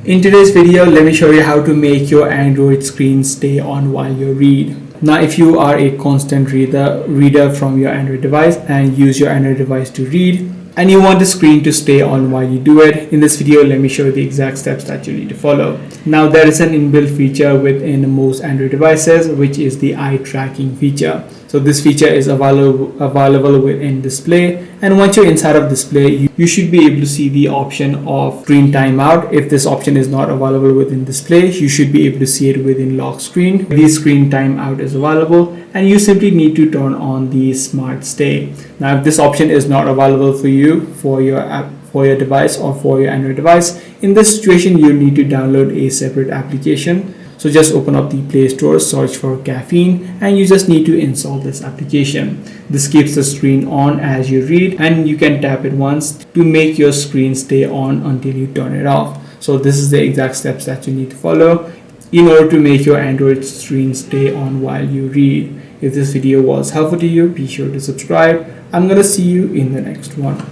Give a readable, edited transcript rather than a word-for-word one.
In today's video, let me show you how to make your Android screen stay on while you read. Now, if you are a constant reader from your Android device and use your Android device to read, and you want the screen to stay on while you do it, in this video, let me show you the exact steps that you need to follow. Now, there is an inbuilt feature within most Android devices, which is the eye tracking feature. So this feature is available within display, and once you're inside of display, you should be able to see the option of screen timeout. If this option is not available within display, you should be able to see it within lock screen. The screen timeout is available, and you simply need to turn on the smart stay. Now, if this option is not available for you for your app, for your device or for your Android device, in this situation you'll need to download a separate application. So just open up the Play Store, search for Caffeine, and you just need to install this application. This keeps the screen on as you read, and you can tap it once to make your screen stay on until you turn it off. So this is the exact steps that you need to follow in order to make your Android screen stay on while you read. If this video was helpful to you, be sure to subscribe. I'm gonna see you in the next one.